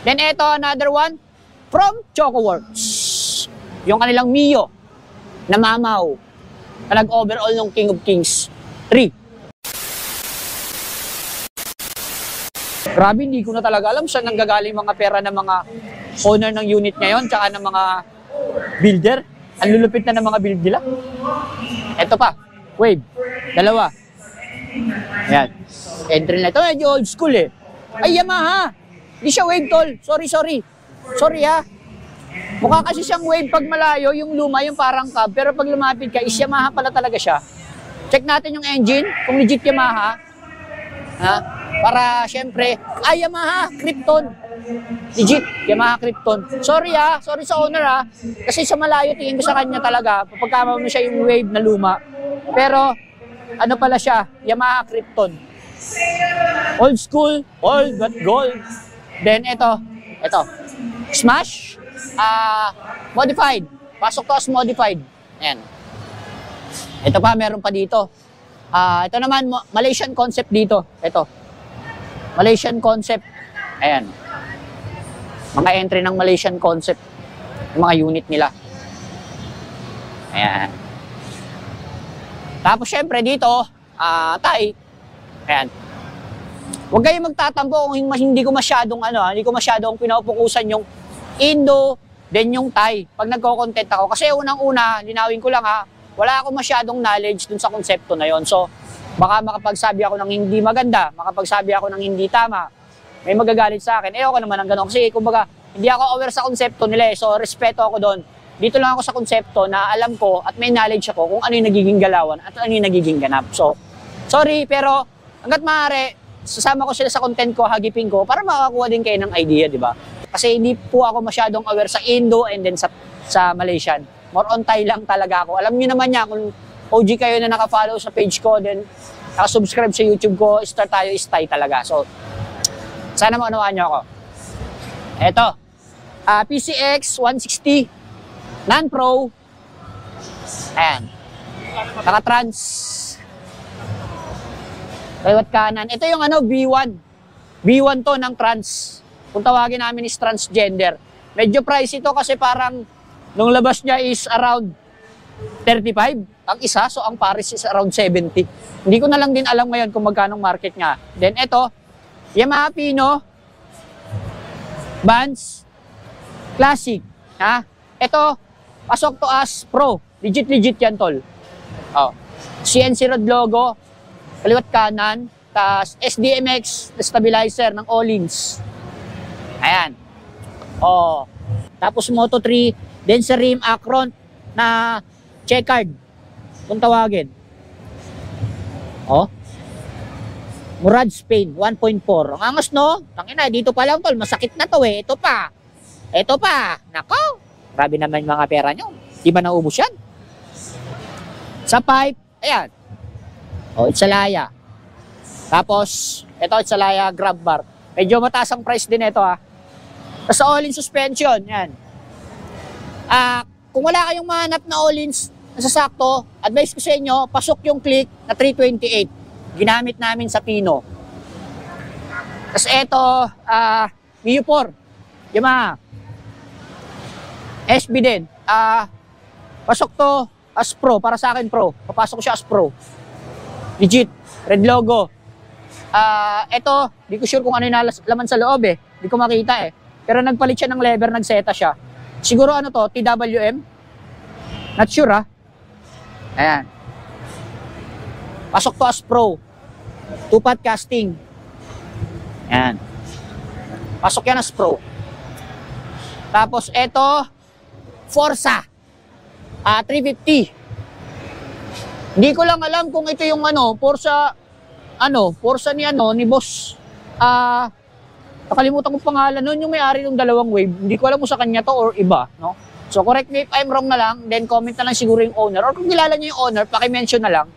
Then ito, another one from ChocoWorks. Yung kanilang Mio na mamaw na nag-overall ng King of Kings 3. Grabe, hindi ko na talaga alam saan nanggagaling mga pera ng mga owner ng unit ngayon tsaka ng mga builder. Ang lulupit na ng mga build nila. Ito pa, Wave. Dalawa. Ayan. Entry na ito. Medyo old school eh. Ay, Yamaha. Hindi siya Wave, tol. Sorry. Sorry ha. Mukha kasi siyang Wave pag malayo. Yung luma, yung parang cab. Pero pag lumapit ka, is Yamaha pala talaga siya. Check natin yung engine. Kung legit Yamaha. Ha? Para, syempre, Yamaha, Krypton. Legit, Yamaha Krypton. Sorry ha. Sorry sa owner ha. Kasi sa malayo, tingin ko sa kanya talaga. Pagkama mo siya yung Wave na luma. Pero, ano pala siya? Yamaha Krypton. Old school, old but gold. Then ito. Smash, modified. Pasok to as modified. Ayan. Ito pa, meron pa dito. Ito naman, Malaysian concept dito. Ito. Malaysian concept. Ayan. Mga entry ng Malaysian concept. Yung mga unit nila. Ayan. Tapos syempre dito, Thai. Ayan. Huwag kayong magtatampo kung hindi ko masyadong pinapukusan yung Indo, then yung Thai. Pag nagko-content ako. Kasi unang-una, linawin ko lang wala akong masyadong knowledge dun sa konsepto na yon. So, baka makapagsabi ako ng hindi maganda, makapagsabi ako ng hindi tama. May magagalit sa akin. Ako naman ang gano'n. Kasi kumbaga, hindi ako aware sa konsepto nila eh. So, respeto ako doon. Dito lang ako sa konsepto na alam ko at may knowledge ako kung ano yung nagiging galawan at ano yung nagiging ganap. So, sorry, pero hanggat maaari, sasama ko sila sa content ko, hagipin ko, para makakuha din kayo ng idea, di ba? Kasi hindi po ako masyadong aware sa Indo and then sa Malaysian. More on Thai lang talaga ako. Alam niyo naman niya, kung OG kayo na naka-follow sa page ko, then naka-subscribe sa YouTube ko, Star Tayo is Thai talaga. So, sana maunawaan niyo ako. Eto, PCX 160, non-pro. Ayan. Naka-trans. Kaliwat kanan. Ito yung B1. B1 to ng trans. Kung tawagin namin is transgender. Medyo pricey ito kasi parang nung labas niya is around 35 ang isa. So ang Paris is around 70. Hindi ko na lang din alam ngayon kung magkano market nga. Then ito, Yamaha Pino Vans Classic. Ito, pasok to as Pro. Legit yan, tol. CNC Rod logo, kaliwat kanan, tas SDMX stabilizer ng Öhlins. Ayan. Tapos Moto3, then sa rim Acron na checkered, kung tawagin. Murad Spain 1.4. Ang angas, no? Tangina, dito pa lang, tol, masakit na to eh. Ito pa. Nako. Grabe naman mga pera nyo. Di ba naubos yan? Sa pipe, ayan. Itsalaya. Tapos, ito Itsalaya grab bar. Medyo mataas ang price din ito Tapos sa all-in suspension, yan. Kung wala kayong mahanap na all-ins na sasakto, advice ko sa inyo, pasok yung click na 328. Ginamit namin sa Pino. Tapos ito, Mio 4. Yamaha. SB din. Pasok to as Pro. Para sa akin, Pro. Papasok siya as Pro. Legit. Red logo. Ito, di ko sure kung ano yung laman sa loob eh. Di ko makita eh. Pero nagpalit siya ng lever, nagseta siya. Siguro ano to, TWM? Not sure Ayan. Pasok to as Pro. Two-pot casting. Ayan. Pasok yan as Pro. Tapos ito, Forza. 350. Hindi ko lang alam kung ito yung Forza ni boss. Nakalimutan ko pangalan nun, yung may-ari ng dalawang Wave. Hindi ko alam kung sa kanya to or iba, no? So correct me if I'm wrong na lang, then comment na lang siguro yung owner. Or kung kilala niyo yung owner, paki-mention na lang.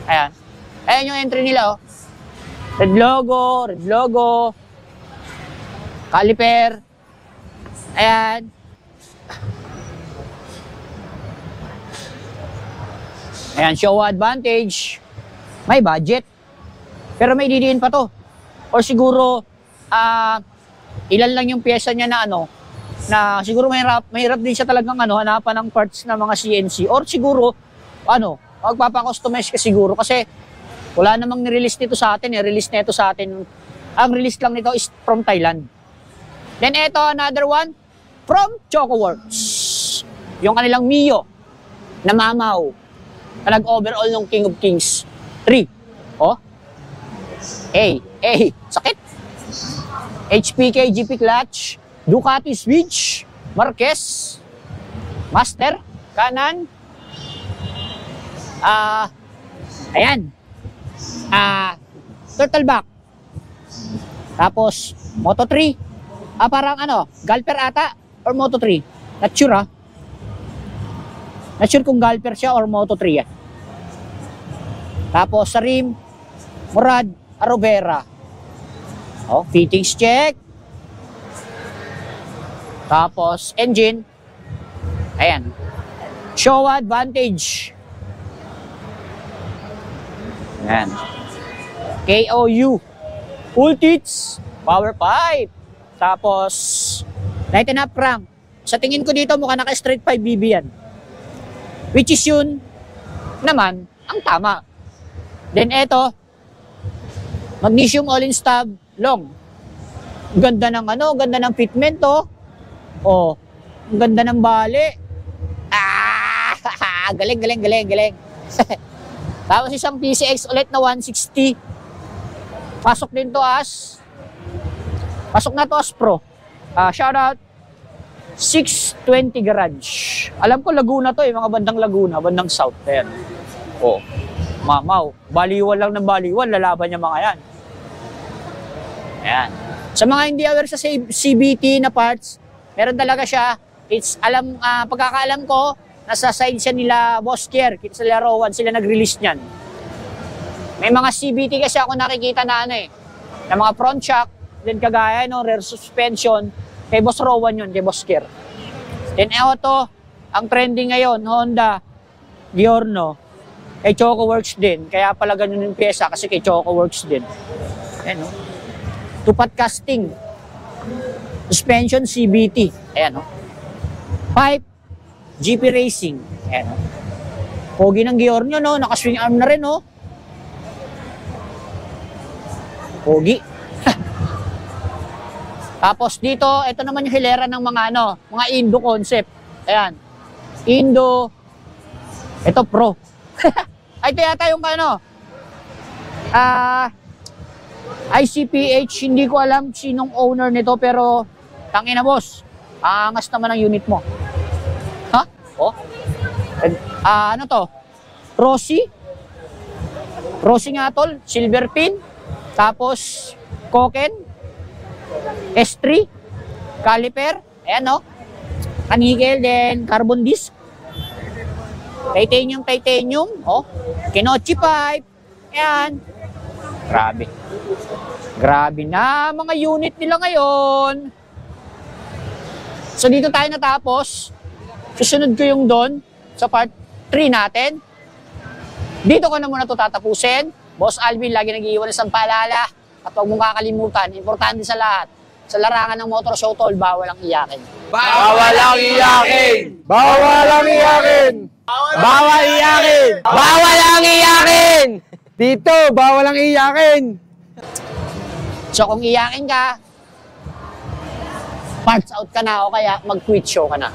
Ayan. Ayan yung entry nila, Red logo. Caliper. Ayan. Ayan, show advantage. May budget. Pero may didiin pa to. Or siguro, ilan lang yung pyesa niya na ano, na siguro mahirap din siya talagang ano, hanapan ng parts na mga CNC or siguro ano, magpapa-customize ka siguro kasi wala namang ni-release nito sa atin, release nito sa atin. Ang release lang nito is from Thailand. Then ito another one from ChocoWorks. Yung kanilang Mio na mamaw na nag-overall ng King of Kings 3. Oh. Sakit. HPK GP clutch, Ducati switch, Marquez, Master, kanan. Ayan. Turtle back. Tapos, Moto3. Parang ano, Galper ata or Moto3. Not sure Not sure kung Galper siya or Moto3 yan. Tapos sa rim, Murad Arovera. Oh, fittings check. Tapos engine. Ayan. Showa Advantage. Ayan. KOU. Ultits. Power pipe. Tapos lighten up crank. Sa tingin ko dito mukha naka straight 5 BB yan. Which is yun naman ang tama. Then eto, magnesium all-in stub long. Ganda ng ano, ganda ng fitment to. Oh, ang ganda ng bali. Galing. Tapos isang PCX ulit na 160. Pasok na to as pro. Shout out 620 Garage. Alam ko Laguna to mga bandang Laguna, bandang South. Ayan. Oh, mamaw. Baliwan lang ng baliwan, lalaban niya mga yan. Ayan. Sa mga hindi aware sa CBT na parts, meron talaga siya. It's pagkakaalam ko, nasa side siya nila Boss Kier, sa Larawan, sila nag-release niyan. May mga CBT kasi ako nakikita na na mga front shock, then kagaya rear suspension, kay Boss Rowan yun, kay Boss Kier. Then auto, ang trending ngayon, Honda, Giorno, kay ChocoWorks din. Kaya pala ganun yung pyesa kasi kay ChocoWorks din. Ayan, no? Tupat casting. Suspension CBT. Ayan, no? Pipe, GP Racing. Ayan, no? Pogi ng Giorno, no? Naka-swing arm na rin, no? Pogi. Tapos dito, ito naman yung hilera ng mga Indo concept. Ayan. Indo. Ito Pro. Ay, ito yata yung ICPH, hindi ko alam sinong owner nito pero tangina boss, angas naman ang unit mo. Ha? Oh? Ano to? Rossi nga tol, silver pin, tapos Koken, S3, caliper, ayan no? Kanigel din, carbon disc, titanium, oh, Kinochi pipe, ayan. Grabe na mga unit nila ngayon. So dito tayo natapos. Susunod ko yung doon sa part 3 natin. Dito ko na muna ito tatapusin. Boss Alvin, lagi nag-iiwan ng paalala. At huwag mong kakalimutan, importante sa lahat. Sa larangan ng motor show tol, bawal ang iyakin. Bawal ang iyakin! Bawal ang iyakin! Bawal iyakin! Bawal ang iyakin! Dito, bawal ang iyakin! So kung iyakin ka, parts out ka na o kaya mag-quit show ka na.